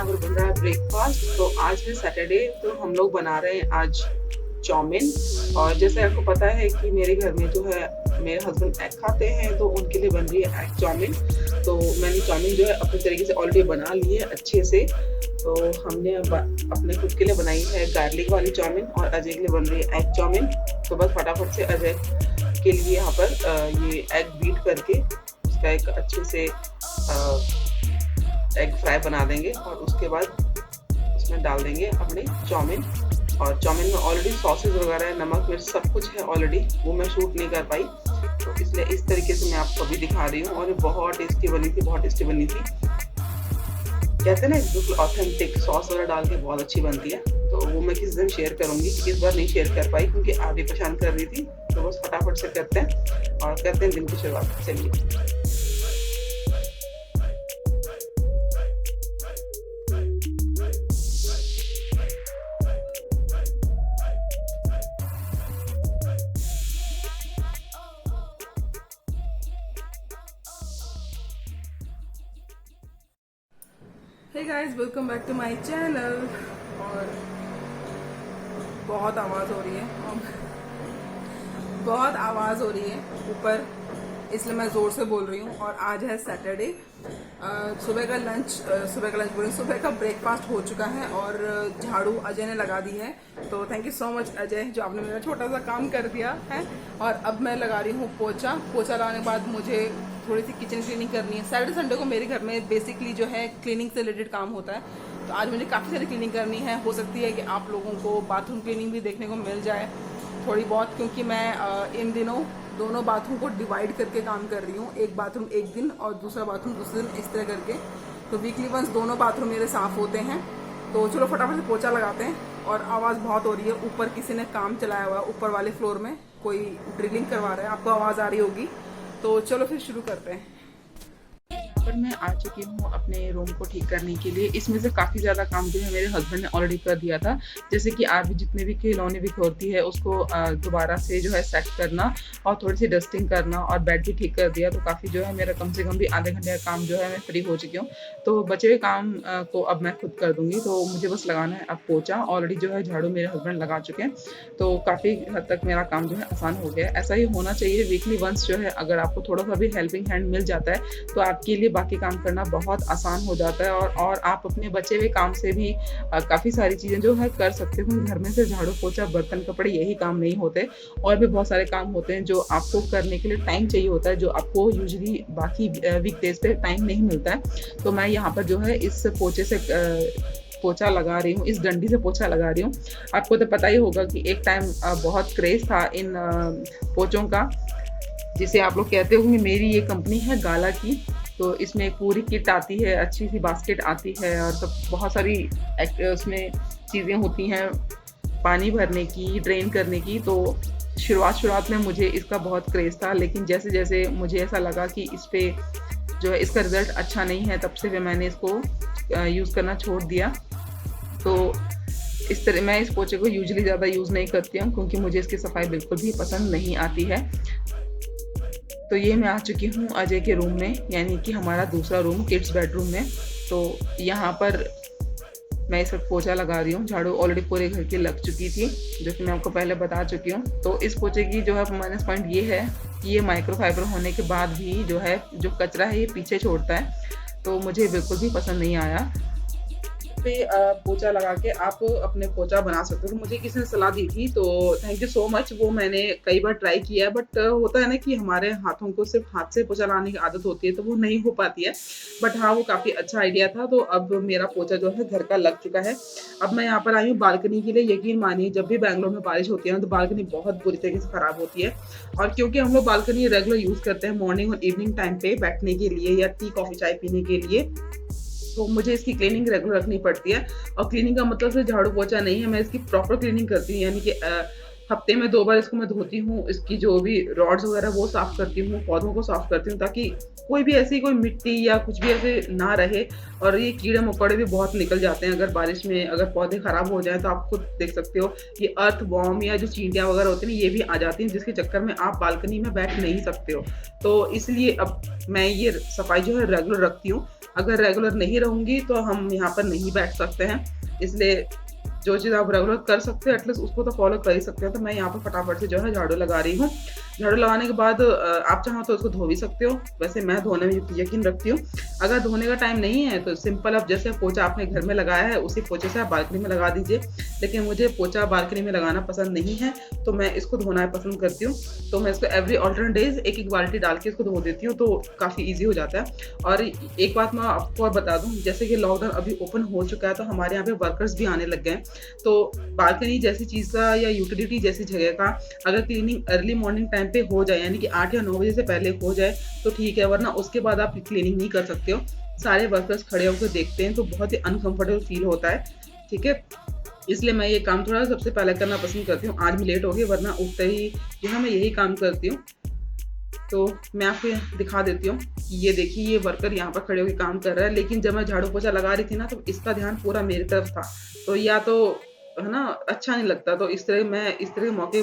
यहाँ पर बन रहा है ब्रेकफास्ट। तो आज है सैटरडे, तो हम लोग बना रहे हैं आज चाउमीन। और जैसे आपको पता है कि मेरे घर में जो है मेरे हस्बैंड एग खाते हैं, तो उनके लिए बन रही है एग चाउमीन। तो मैंने चाउमीन जो है अपने तरीके से ऑलरेडी बना ली है अच्छे से। तो हमने अपने खुद के लिए बनाई है गार्लिक वाली चाउमीन और अजय के लिए बन रही है एग चाउमीन। तो बस फटाफट से अजय के लिए यहाँ पर ये एग बीट करके उसका एक अच्छे से एग फ्राई बना देंगे और उसके बाद उसमें डाल देंगे अपने चाउमीन। और चाउमीन में ऑलरेडी सॉसेज वगैरह नमक मिर्च सब कुछ है ऑलरेडी, वो मैं शूट नहीं कर पाई, तो इसलिए इस तरीके से मैं आपको अभी दिखा रही हूँ। और ये बहुत टेस्टी बनी थी, बहुत टेस्टी बनी थी। कहते हैं ना बिल्कुल ऑथेंटिक सॉस वगैरह डाल के बहुत अच्छी बनती है। तो वो मैं किसी दिन शेयर करूँगी, इस बार नहीं शेयर कर पाई क्योंकि आप भी परेशान कर रही थी। तो बस फटाफट से करते हैं और करते हैं दिन की शुरुआत। चलिए। Hey guys, welcome back to my channel. और बहुत आवाज़ हो रही है, बहुत आवाज़ हो रही है ऊपर, इसलिए मैं ज़ोर से बोल रही हूँ। और आज है सैटरडे, सुबह का लंच सुबह का ब्रेकफास्ट हो चुका है और झाड़ू अजय ने लगा दी है। तो thank you so much Ajay, जो आपने मेरा छोटा सा काम कर दिया है। और अब मैं लगा रही हूँ पोछा लगाने के बाद मुझे थोड़ी सी किचन क्लीनिंग करनी है। सैटरडे संडे को मेरे घर में बेसिकली जो है क्लीनिंग से रिलेटेड काम होता है, तो आज मुझे काफ़ी सारी क्लीनिंग करनी है। हो सकती है कि आप लोगों को बाथरूम क्लीनिंग भी देखने को मिल जाए थोड़ी बहुत, क्योंकि मैं इन दिनों दोनों बाथरूम को डिवाइड करके काम कर रही हूँ। एक बाथरूम एक दिन और दूसरा बाथरूम दूसरे दिन, इस तरह करके। तो वीकली वंस दोनों बाथरूम मेरे साफ़ होते हैं। तो चलो फटाफट से पोछा लगाते हैं। और आवाज़ बहुत हो रही है, ऊपर किसी ने काम चलाया हुआ है, ऊपर वाले फ्लोर में कोई ड्रिलिंग करवा रहा है, आपको आवाज़ आ रही होगी। तो चलो फिर शुरू करते हैं। पर मैं आ चुकी हूँ अपने रूम को ठीक करने के लिए। इसमें से काफ़ी ज़्यादा काम जो है मेरे हस्बैंड ने ऑलरेडी कर दिया था, जैसे कि आप भी जितने भी खिलौने बिखरती है उसको दोबारा से जो है सेट करना और थोड़ी सी डस्टिंग करना और बेड भी ठीक कर दिया। तो काफ़ी जो है मेरा कम से कम भी आधे घंटे का काम जो है मैं फ्री हो चुकी हूँ। तो बचे हुए काम को अब मैं खुद कर दूँगी। तो मुझे बस लगाना है अब पोछा। ऑलरेडी जो है झाड़ू मेरे हस्बैंड लगा चुके हैं, तो काफ़ी हद तक मेरा काम जो है आसान हो गया है। ऐसा ही होना चाहिए वीकली वंस जो है, अगर आपको थोड़ा सा भी हेल्पिंग हैंड मिल जाता है तो आपके लिए बाकी काम करना बहुत आसान हो जाता है। और आप अपने बचे हुए काम से भी काफ़ी सारी चीज़ें जो है कर सकते हो। घर में से झाड़ू पोछा बर्तन कपड़े यही काम नहीं होते, और भी बहुत सारे काम होते हैं जो आपको करने के लिए टाइम चाहिए होता है, जो आपको यूजुअली बाकी वीकडेज पे टाइम नहीं मिलता है। तो मैं यहाँ पर जो है इस पोछे से पोछा लगा रही हूँ, इस डंडी से पोछा लगा रही हूँ। आपको तो पता ही होगा कि एक टाइम बहुत क्रेज था इन पोछों का, जिसे आप लोग कहते होंगे। मेरी ये कंपनी है गाला की, तो इसमें पूरी किट आती है, अच्छी सी बास्केट आती है और सब बहुत सारी उसमें चीज़ें होती हैं पानी भरने की, ड्रेन करने की। तो शुरुआत में मुझे इसका बहुत क्रेज़ था, लेकिन जैसे जैसे मुझे ऐसा लगा कि इस पे जो है इसका रिज़ल्ट अच्छा नहीं है, तब से फिर मैंने इसको यूज़ करना छोड़ दिया। तो इस तरह मैं इस पोछे को यूजुअली ज़्यादा यूज़ नहीं करती हूँ, क्योंकि मुझे इसकी सफाई बिल्कुल भी पसंद नहीं आती है। तो ये मैं आ चुकी हूँ अजय के रूम में, यानी कि हमारा दूसरा रूम किड्स बेडरूम में। तो यहाँ पर मैं इस वक्त पोछा लगा रही हूँ। झाड़ू ऑलरेडी पूरे घर की लग चुकी थी, जो कि मैं आपको पहले बता चुकी हूँ। तो इस पोछे की जो है माइनस पॉइंट ये है कि ये माइक्रोफाइबर होने के बाद भी जो है जो कचरा है ये पीछे छोड़ता है, तो मुझे बिल्कुल भी पसंद नहीं आया। पे पोछा लगा के आप अपने पोछा बना सकते हो। तो मुझे किसी ने सलाह दी थी, तो थैंक यू सो मच। वो मैंने कई बार ट्राई किया है, बट होता है ना कि हमारे हाथों को सिर्फ हाथ से पोछा लगाने की आदत होती है, तो वो नहीं हो पाती है। बट हाँ, वो काफ़ी अच्छा आइडिया था। तो अब मेरा पोछा जो है घर का लग चुका है। अब मैं यहाँ पर आई हूँ बालकनी के लिए। यकीन मानिए, जब भी बैंगलोर में बारिश होती है ना, तो बालकनी बहुत बुरी तरीके से ख़राब होती है। और क्योंकि हम लोग बालकनी रेगुलर यूज़ करते हैं मॉर्निंग और इवनिंग टाइम पे बैठने के लिए या टी कॉफ़ी चाय पीने के लिए, तो मुझे इसकी क्लीनिंग रेगुलर रखनी पड़ती है। और क्लीनिंग का मतलब सिर्फ झाड़ू पोछा नहीं है, मैं इसकी प्रॉपर क्लीनिंग करती हूँ। यानी कि हफ्ते में 2 बार इसको मैं धोती हूँ, इसकी जो भी रॉड्स वगैरह वो साफ़ करती हूँ, पौधों को साफ़ करती हूँ, ताकि कोई भी ऐसी कोई मिट्टी या कुछ भी ऐसे ना रहे। और ये कीड़े मकोड़े भी बहुत निकल जाते हैं अगर बारिश में, अगर पौधे ख़राब हो जाएँ तो आप खुद देख सकते हो, ये अर्थ वॉर्म या जो चींटियाँ वगैरह होती हैं ये भी आ जाती हैं, जिसके चक्कर में आप बालकनी में बैठ नहीं सकते हो। तो इसलिए अब मैं ये सफाई जो है रेगुलर रखती हूँ। अगर रेगुलर नहीं रहूँगी तो हम यहाँ पर नहीं बैठ सकते हैं। इसलिए जो चीज़ आप रेगुलर कर सकते हो एटलीस्ट उसको तो फॉलो कर ही सकते हो। तो मैं यहाँ पर फटाफट से जो है झाड़ू लगा रही हूँ। झाड़ू लगाने के बाद आप चाहो तो उसको धो भी सकते हो। वैसे मैं धोने में यकीन रखती हूँ। अगर धोने का टाइम नहीं है तो सिंपल आप जैसे पोछा आपने घर में लगाया है उसी पोछे से आप बालकनी में लगा दीजिए। लेकिन मुझे पोछा बालकनी में लगाना पसंद नहीं है, तो मैं इसको धोना पसंद करती हूँ। तो मैं इसको एवरी अल्टरनेट डेज एक बाल्टी डाल के इसको धो देती हूँ, तो काफ़ी ईज़ी हो जाता है। और एक बात मैं आपको और बता दूँ, जैसे कि लॉकडाउन अभी ओपन हो चुका है तो हमारे यहाँ पे वर्कर्स भी आने लग गए हैं। तो बालकनी जैसी चीज़ का या यूटिलिटी जैसी जगह का अगर क्लीनिंग अर्ली मॉर्निंग टाइम पे हो जाए, यानी कि 8 या 9 बजे से पहले हो जाए तो ठीक है, वरना उसके बाद आप क्लीनिंग नहीं कर सकते हो। सारे वर्कर्स खड़े होकर देखते हैं तो बहुत ही अनकंफर्टेबल फील होता है, ठीक है। इसलिए मैं ये काम थोड़ा सबसे पहले करना पसंद करती हूँ। आज मैं लेट हो गई, वरना उठते ही जो है मैं यही काम करती हूँ। तो मैं आपको दिखा देती हूँ कि ये देखिए, ये वर्कर यहाँ पर खड़े होकर काम कर रहा है। लेकिन जब मैं झाड़ू पोछा लगा रही थी ना तो इसका ध्यान पूरा मेरी तरफ था। तो या तो है ना, अच्छा नहीं लगता। तो इस तरह मैं इस तरह के मौके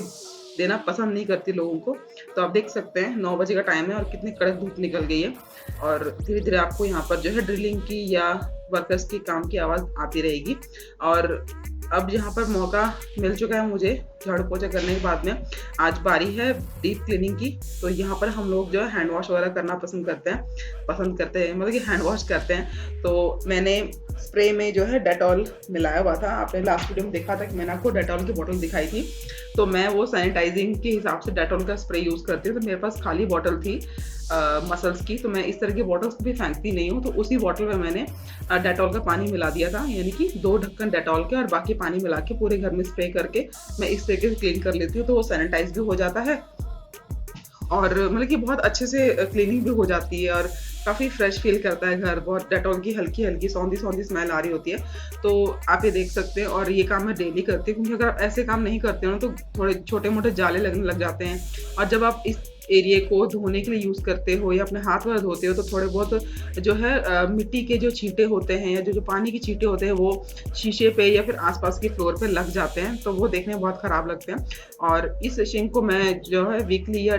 देना पसंद नहीं करती लोगों को। तो आप देख सकते हैं 9 बजे का टाइम है और कितनी कड़क धूप निकल गई है। और धीरे-धीरे आपको यहाँ पर जो है ड्रिलिंग की या वर्कर्स के काम की आवाज़ आती रहेगी। और अब यहाँ पर मौका मिल चुका है मुझे झाड़ू पोछा करने के बाद में। आज बारी है डीप क्लीनिंग की। तो यहाँ पर हम लोग जो है हैंड वॉश वगैरह करना पसंद करते हैं, मतलब कि हैंड वॉश करते हैं। तो मैंने स्प्रे में जो है डेटॉल मिलाया हुआ था। आपने लास्ट वीडियो में देखा था कि मैंने आपको डेटॉल की बोतल दिखाई थी। तो मैं वो सैनिटाइजिंग के हिसाब से डेटॉल का स्प्रे यूज़ करती हूँ। तो मेरे पास खाली बॉटल थी मसल्स की, तो मैं इस तरह की बॉटल्स भी फेंकती नहीं हूँ। तो उसी बॉटल में मैंने डेटॉल का पानी मिला दिया था, यानी कि 2 ढक्कन डेटॉल के और बाकी पानी मिला के पूरे घर में स्प्रे करके मैं इस तरीके से क्लीन कर लेती हूँ। तो वो सैनिटाइज भी हो जाता है और मतलब कि बहुत अच्छे से क्लीनिंग भी हो जाती है और काफ़ी फ्रेश फील करता है घर। बहुत डेटॉल की हल्की-हल्की सौंधी-सौंधी स्मेल आ रही होती है। तो आप ये देख सकते हैं और ये काम मैं डेली करती हूँ, क्योंकि अगर आप ऐसे काम नहीं करते हो ना तो थोड़े छोटे-मोटे जाले लगने लग जाते हैं। और जब आप इस एरिया को धोने के लिए यूज़ करते हो या अपने हाथ वगैरह धोते हो तो थोड़े बहुत जो है मिट्टी के जो छींटे होते हैं या जो पानी के छींटे होते हैं वो शीशे पे या फिर आस-पास के फ्लोर पे लग जाते हैं। तो वो देखने में बहुत ख़राब लगते हैं। और इस सिंक को मैं जो है वीकली या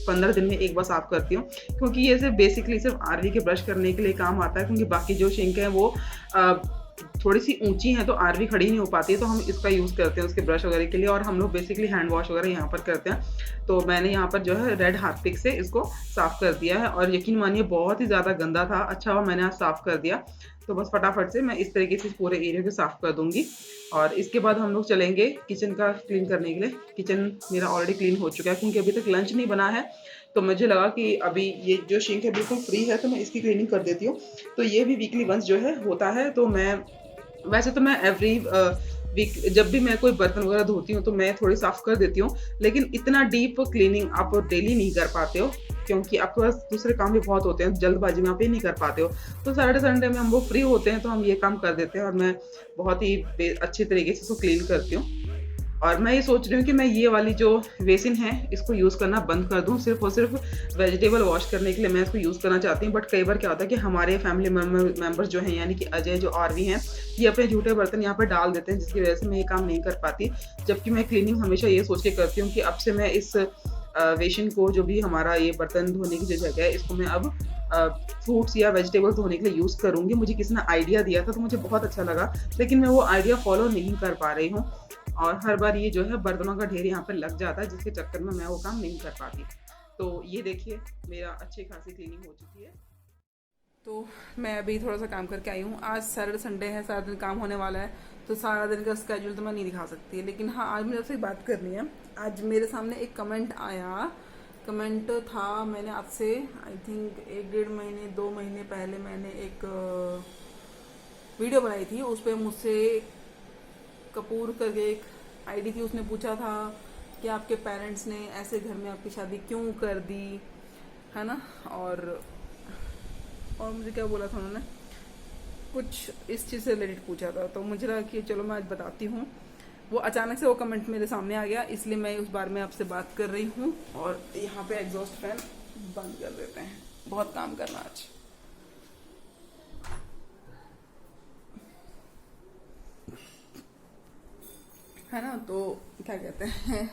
15 दिन में एक बार साफ करती हूँ, क्योंकि ये सिर्फ आरवी के ब्रश करने के लिए काम आता है। क्योंकि बाकी जो सिंक है वो थोड़ी सी ऊंची है तो आरवी खड़ी नहीं हो पाती है, तो हम इसका यूज़ करते हैं उसके ब्रश वगैरह के लिए। और हम लोग बेसिकली हैंड वॉश वगैरह यहाँ पर करते हैं। तो मैंने यहाँ पर जो है रेड हार्पिक से इसको साफ़ कर दिया है और यकीन मानिए बहुत ही ज़्यादा गंदा था। अच्छा हुआ मैंने आज साफ़ कर दिया। तो बस फटाफट से मैं इस तरीके से पूरे एरिया को साफ़ कर दूँगी और इसके बाद हम लोग चलेंगे किचन का क्लीन करने के लिए। किचन मेरा ऑलरेडी क्लीन हो चुका है, क्योंकि अभी तक लंच नहीं बना है। तो मुझे लगा कि अभी ये जो सिंक है बिल्कुल फ्री है तो मैं इसकी क्लीनिंग कर देती हूँ। तो ये भी वीकली वंस जो है होता है। तो वैसे तो मैं एवरी वीक जब भी मैं कोई बर्तन वगैरह धोती हूँ तो मैं थोड़ी साफ़ कर देती हूँ। लेकिन इतना डीप क्लीनिंग आप डेली नहीं कर पाते हो, क्योंकि आपके पास दूसरे काम भी बहुत होते हैं, जल्दबाजी में आप ये नहीं कर पाते हो। तो सैटरडे संडे में हम वो फ्री होते हैं तो हम ये काम कर देते हैं और मैं बहुत ही अच्छे तरीके से इसको क्लीन करती हूँ। और मैं ये सोच रही हूँ कि मैं ये वाली जो बेसिन है इसको यूज़ करना बंद कर दूँ। सिर्फ़ और सिर्फ वेजिटेबल वॉश करने के लिए मैं इसको यूज़ करना चाहती हूँ। बट कई बार क्या होता है कि हमारे फैमिली मेंबर्स जो हैं, यानी कि अजय जो आरवी हैं, ये अपने जूठे बर्तन यहाँ पे डाल देते हैं, जिसकी वजह से मैं ये काम नहीं कर पाती। जबकि मैं क्लीनिंग हमेशा ये सोच के करती हूँ कि अब से मैं इस बेसिन को, जो भी हमारा ये बर्तन धोने की जो जगह है, इसको मैं अब फ्रूट्स या वेजिटेबल्स धोने के लिए यूज़ करूँगी। मुझे किसी ने आइडिया दिया था तो मुझे बहुत अच्छा लगा, लेकिन मैं वो आइडिया फ़ॉलो नहीं कर पा रही हूँ। और हर बार ये जो है बर्तनों का ढेर यहाँ पे लग जाता है, जिसके चक्कर में मैं वो काम नहीं कर पाती। तो ये देखिए मेरा अच्छी खासी क्लीनिंग हो चुकी है। तो मैं अभी थोड़ा सा काम करके आई हूँ। आज सैटरडे संडे है, सारा दिन काम होने वाला है, तो सारा दिन का स्केड्यूल तो मैं नहीं दिखा सकती। लेकिन हाँ, आज मुझे आपसे बात करनी है। आज मेरे सामने एक कमेंट आया। कमेंट था, मैंने आपसे आई थिंक 1-1.5 महीने 2 महीने पहले मैंने एक वीडियो बनाई थी। उस पर मुझसे कपूर करके एक आईडी थी, उसने पूछा था कि आपके पेरेंट्स ने ऐसे घर में आपकी शादी क्यों कर दी, है ना। और मुझे क्या बोला था उन्होंने, कुछ इस चीज़ से रिलेटेड पूछा था। तो मुझे लगा कि चलो मैं आज बताती हूँ। वो अचानक से वो कमेंट मेरे सामने आ गया, इसलिए मैं उस बारे में आपसे बात कर रही हूँ। और यहाँ पे एग्जॉस्ट फैन बंद कर देते हैं, बहुत काम करना आज, है ना। तो क्या कहते हैं,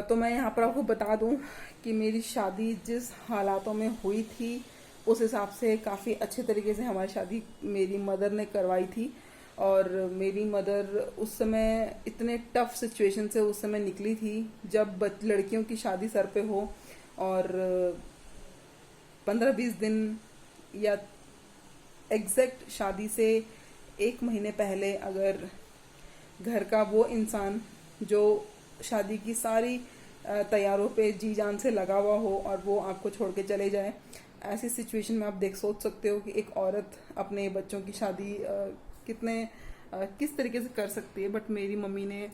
तो मैं यहाँ पर आपको बता दूँ कि मेरी शादी जिस हालातों में हुई थी उस हिसाब से काफ़ी अच्छे तरीके से हमारी शादी मेरी मदर ने करवाई थी। और मेरी मदर उस समय इतने टफ सिचुएशन से उस समय निकली थी जब लड़कियों की शादी सर पे हो और 15-20 दिन या एग्जैक्ट शादी से 1 महीने पहले अगर घर का वो इंसान जो शादी की सारी तैयारों पे जी जान से लगा हुआ हो और वो आपको छोड़ के चले जाए, ऐसी सिचुएशन में आप सोच सकते हो कि एक औरत अपने बच्चों की शादी किस तरीके से कर सकती है। बट मेरी मम्मी ने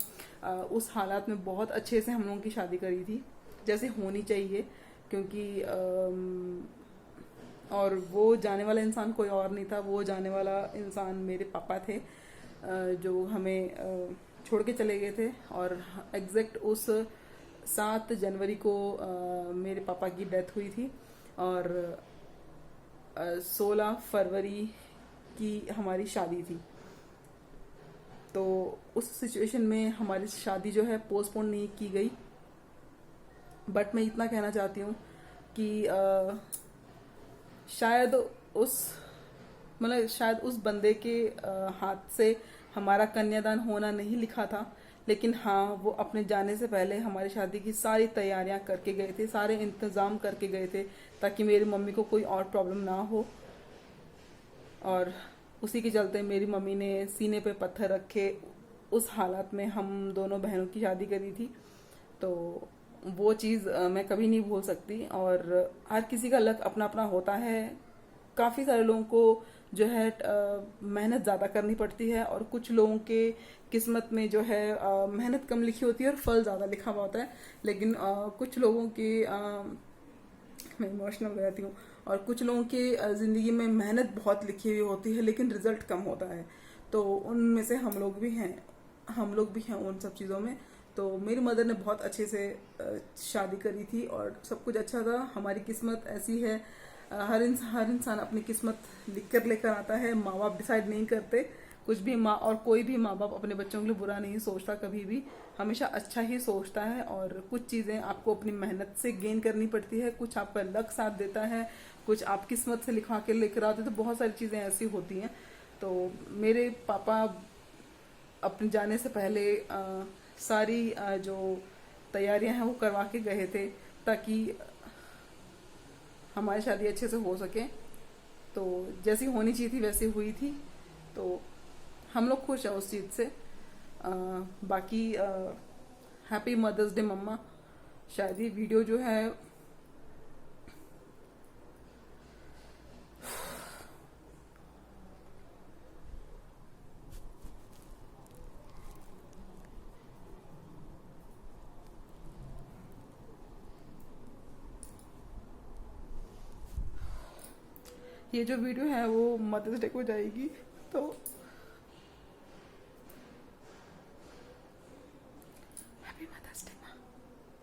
उस हालात में बहुत अच्छे से हम लोगों की शादी करी थी जैसे होनी चाहिए, क्योंकि और वो जाने वाला इंसान कोई और नहीं था, वो जाने वाला इंसान मेरे पापा थे जो हमें छोड़ के चले गए थे। और एग्जैक्ट उस 7 जनवरी को मेरे पापा की डेथ हुई थी और 16 फरवरी की हमारी शादी थी। तो उस सिचुएशन में हमारी शादी जो है पोस्टपोन नहीं की गई। बट मैं इतना कहना चाहती हूँ कि शायद उस बंदे के हाथ से हमारा कन्यादान होना नहीं लिखा था, लेकिन हाँ वो अपने जाने से पहले हमारी शादी की सारी तैयारियां करके गए थे, सारे इंतज़ाम करके गए थे ताकि मेरी मम्मी को कोई और प्रॉब्लम ना हो। और उसी के चलते मेरी मम्मी ने सीने पे पत्थर रखे उस हालात में हम दोनों बहनों की शादी करी थी। तो वो चीज़ मैं कभी नहीं भूल सकती। और हर किसी का लक अपना अपना होता है। काफ़ी सारे लोगों को जो है मेहनत ज़्यादा करनी पड़ती है और कुछ लोगों के किस्मत में जो है मेहनत कम लिखी होती है और फल ज़्यादा लिखा हुआ होता है। लेकिन कुछ लोगों की मैं इमोशनल हो जाती हूँ। और कुछ लोगों की ज़िंदगी में मेहनत बहुत लिखी हुई होती है लेकिन रिजल्ट कम होता है। तो उनमें से हम लोग भी हैं उन सब चीज़ों में। तो मेरी मदर ने बहुत अच्छे से शादी करी थी और सब कुछ अच्छा था। हमारी किस्मत ऐसी है, हर इंसान अपनी किस्मत लिख कर लेकर आता है, माँ बाप डिसाइड नहीं करते कुछ भी। माँ और कोई भी माँ बाप अपने बच्चों के लिए बुरा नहीं सोचता, कभी भी हमेशा अच्छा ही सोचता है। और कुछ चीज़ें आपको अपनी मेहनत से गेन करनी पड़ती है, कुछ आपका लक साथ देता है, कुछ आप किस्मत से लिखवा के लेकर आते, तो बहुत सारी चीज़ें ऐसी होती हैं। तो मेरे पापा अपने जाने से पहले सारी जो तैयारियां हैं वो करवा के गए थे ताकि हमारी शादी अच्छे से हो सके। तो जैसी होनी चाहिए थी वैसी हुई थी। तो हम लोग खुश हैं उस चीज़ से। बाकी हैप्पी मदर्स डे मम्मा। शायद ये वीडियो जो है वो मदर्स डे को जाएगी। तो